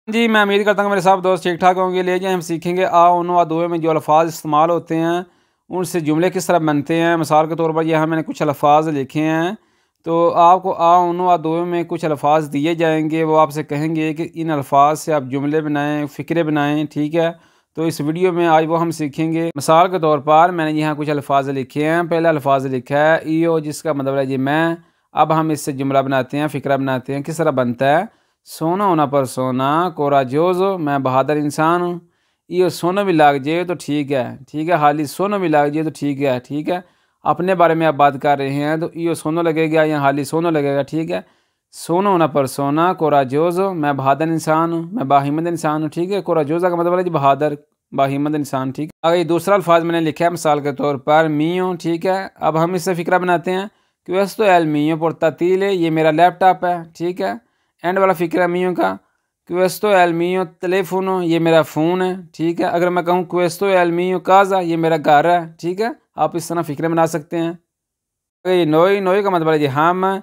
जी, मैं उम्मीद करता हूँ मेरे सब दोस्त ठीक ठाक होंगे। ले जाए हम सीखेंगे आ उन्नो दुए में जो अल्फाज इस्तेमाल होते हैं उनसे जुमले किस तरह बनते हैं। मिसाल के तौर पर यहाँ मैंने कुछ अल्फाज लिखे हैं, तो आपको आ उन्नो दुए में कुछ अल्फाज दिए जाएंगे। वो आपसे कहेंगे कि इन अल्फाज से आप जुमले बनाएं, फ़िक्रे बनाएं, ठीक है। तो इस वीडियो में आज वो हम सीखेंगे। मिसाल के तौर पर मैंने यहाँ कुछ अल्फाज लिखे हैं। पहला अल्फाज लिखा है ईओ, जिसका मतलब है जी मैं। अब हम इससे जुमला बनाते हैं, फ़िक्रा बनाते हैं। किस तरह बनता है? सोना होना पर सोना कोराजोजो, मैं बहादुर इंसान हूँ। ये सोना भी लाग जाए तो ठीक है, ठीक है। हाली सोना भी लाग जाए तो ठीक है, ठीक है। अपने बारे में आप बात कर रहे हैं तो ये सोनो लगेगा या हाली सोनो लगेगा, ठीक है। सोना होना पर सोना कोराजोजो, मैं बहादुर इंसान हूँ, मैं बाहिमत इंसान हूँ, ठीक है। कोराजोजा का मतलब है जी बहादुर, बाहिमत इंसान, ठीक है। आगे दूसरा अल्फाज मैंने लिखा है मिसाल के तौर पर मीओ, ठीक है। अब हम इससे फ़िक्रा बनाते हैं कि वैसे तो एल मीओ पोर्तातील है, ये मेरा लैपटॉप है, ठीक है। एंड वाला फ़िक्रा मीओ का क्वेस्तो एल मीओ टेलीफोनो, ये मेरा फ़ोन है, ठीक है। अगर मैं कहूँ क्वेस्तो एल मीओ काजा, ये मेरा घर है, ठीक है। आप इस तरह फ़िक्रे बना सकते हैं। ये नोई, नोई का मतलब है जी हम।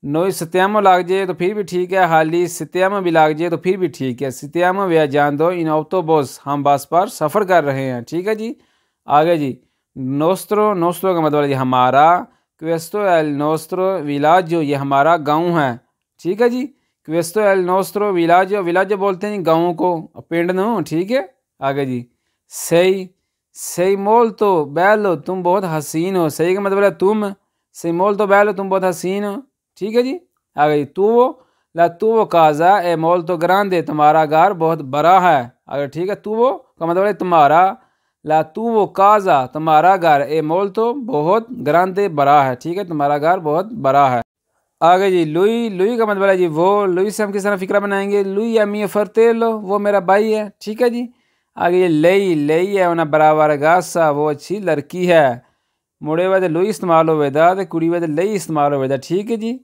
नोई सत्यामो लाग जाए तो फिर भी ठीक है, हाली सत्यामो भी लाग जाए तो फिर भी ठीक है। सत्यामो वे जान दो इन ऑटोबस, हम बस पर सफ़र कर रहे हैं, ठीक है जी। आगे जी नोस्त्रो, नोस्त्रो का मतलब है जी हमारा। क्वेस्तो एल नोस्त्रो विलाजो, ये हमारा गाँव है, ठीक है जी। क्वेस्तो एल नोस्त्रो विलाजो, विलाजो बोलते हैं गाँव को, पिंड नो, ठीक है। आगे जी सही, सही मोल तो बैलो, तुम बहुत हसीन हो। सही का मतलब है तुम, सही मोल तो बैलो, तुम बहुत हसीन हो, ठीक है जी। आगे जी तू वो ला, तू वो काजा ए मोल तो ग्रांदे, तुम्हारा घर बहुत बड़ा है। अगर ठीक है, तू वो का मतलब है तुम्हारा, ला तू वो काजा तुम्हारा घर, ए मोल तो बहुत ग्रांदे बड़ा है, ठीक है। तुम्हारा घर बहुत बड़ा है। आगे जी लुई, लुई का मतलब है जी वो। लुई से हम किस तरह फ़िक्रा बनाएंगे? लुई या मी फरतेलो, वो मेरा भाई है, ठीक है जी। आगे ये लई, लई है उन्हें बराबर गासा, वो अच्छी लड़की है। मुड़े वे लुई इस्तेमाल होवेदा तो कुड़ी वे लई इस्तेमाल होवेदा, ठीक है जी।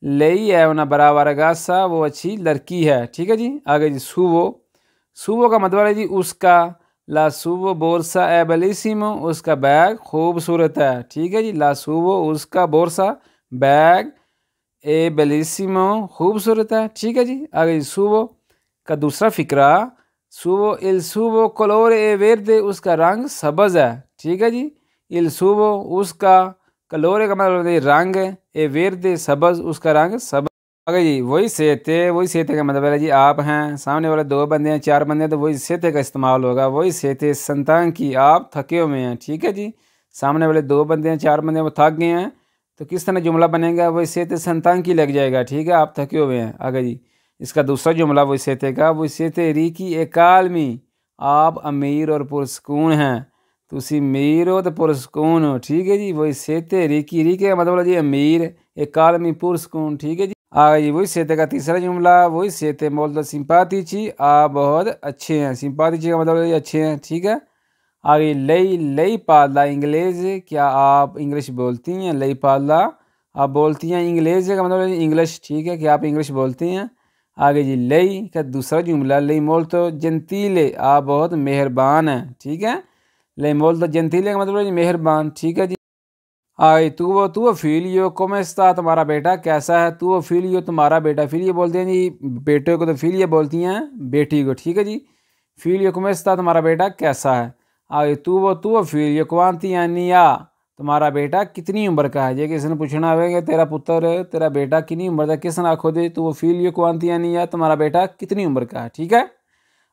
लई है उन्हें बराबर गासा, वो अच्छी लड़की है, ठीक है जी। आगे जी सुवो, सुवो का मतलब है जी उसका। ला सुवो बोरसा ए बेलिसिमो, उसका बैग खूबसूरत है, ठीक है जी। ला सुवो उसका बोरसा बैग ए बेलिसिमो खूबसूरत है, ठीक है जी। आगे सुबो का दूसरा फ़िक्रा, सुबो इल सुबो कलोर ए वेरदे, उसका रंग सब्ज़ है, ठीक है जी। इल सुबो उसका, कलोरे का मतलब है रंग, ए वेरदे सब्ज़, उसका रंग सब्ज़। आगे जी वही सेते, वही सेते का मतलब है जी आप हैं। सामने वाले दो बंदे हैं, चार बंदे हैं, तो वही सेते का इस्तेमाल होगा। वही सेते संतान की, आप थके हुए हैं, ठीक है जी। सामने वाले दो बंदे हैं, चार बंदे हैं, वो थक गए हैं, तो किस तरह जुमला बनेगा? वही सेते संतान की लग जाएगा, ठीक है। आप थके हुए हैं। आगे जी इसका दूसरा जुमला वही सेते का, वही सेते री की एकालमी, आप अमीर और पुरस्कून हैं। तुसी मीर हो तो पुरस्कून हो, ठीक है जी। वही सेते री की, री के मतलब जी अमीर, एकालमी पुरस्कून, ठीक है जी। आगे जी वही सेते का तीसरा जुमला, वही सेते मोल तो सिंपातीची, आप बहुत अच्छे हैं। सिंपातीची का मतलब ये अच्छे हैं, ठीक है। आगे लई, लई पाला इंग्लिश, क्या आप इंग्लिश बोलती हैं? लई पाला आप बोलती हैं इंग्लिश का मतलब इंग्लिश, ठीक है, कि आप इंग्लिश बोलती हैं। आगे जी लई का दूसरा जुमला, लई मोल तो जंतीले, आप बहुत मेहरबान हैं, ठीक है। लई मोल तो जंतीले का मतलब मेहरबान, ठीक है जी। आगे तू वो फीलियो कोमेस्ता, तुम्हारा बेटा कैसा है? तू वो फीलियो तुम्हारा बेटा, फीलियो बोलते हैं जी बेटे को, तो फीलियो बोलती हैं बेटी को, ठीक है जी। फीलियो कोमेस्ता, तुम्हारा बेटा कैसा है। आगे तू वो फीलियो क्वांती यानिया, तुम्हारा बेटा कितनी उम्र का है? ये किसी ने पूछना होगा तेरा पुत्र, तेरा बेटा कितनी उम्र का, किस ने आखो दे तू वो फीलियो क्वांती यानिया, तुम्हारा बेटा कितनी उम्र का है, ठीक है।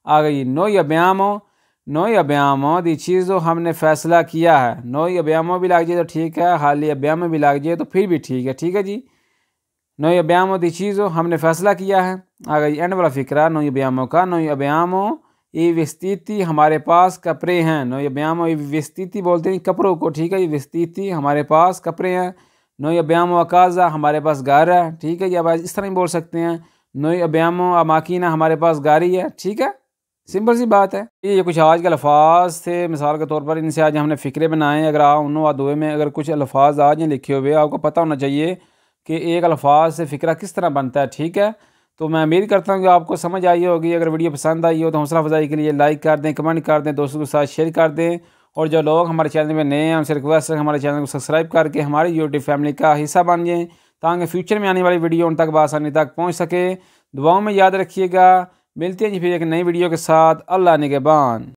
आगे जी नो या ब्यामो, नो अब्यामो दी चीज़ हमने फैसला किया है। नो अब्यामो भी लग जाए तो ठीक है, हाली अब्यामो भी लग जाए तो फिर भी ठीक है, ठीक है जी। नो अब्यामो दी चीज़ हमने फैसला किया है। आगे एंड वाला फिक्रा नो अब्यामो का, नो अब्यामो ये विस्तृति हमारे पास कपड़े हैं। नो अब्यामो ये विस्तृति बोलते हैं कपड़ों को, ठीक है। ये विस्तृति हमारे पास कपड़े हैं। नो अब्यामो अकाजा हमारे पास घर है, ठीक है जी। अब इस तरह ही बोल सकते हैं, नो अब्यामो अमाकीना हमारे पास गाड़ी है, ठीक है। सिंपल सी बात है। ये कुछ आज के अल्फाज थे मिसाल के तौर पर, इनसे आज हमने फ़िक्रे बनाए। अगर आप उन्होंने दुए में अगर कुछ अल्फाज आज हैं लिखे हुए, आपको पता होना चाहिए कि एक अल्फाज से फ़िक्रा किस तरह बनता है, ठीक है। तो मैं उम्मीद करता हूँ कि आपको समझ आई होगी। अगर वीडियो पसंद आई हो तो हौसला अफजाई के लिए लाइक कर दें, कमेंट कर दें, दोस्तों के साथ शेयर कर दें। और जो लोग हमारे चैनल में नए हैं उनसे रिक्वेस्ट है हमारे चैनल को सब्सक्राइब करके हमारी यूट्यूब फैमिली का हिस्सा बन जाएँ, ताकि फ्यूचर में आने वाली वीडियो उन तक बआसानी तक पहुँच सके। दुआओं में याद रखिएगा। मिलते हैं जी फिर एक नई वीडियो के साथ। अल्लाह निगहबान।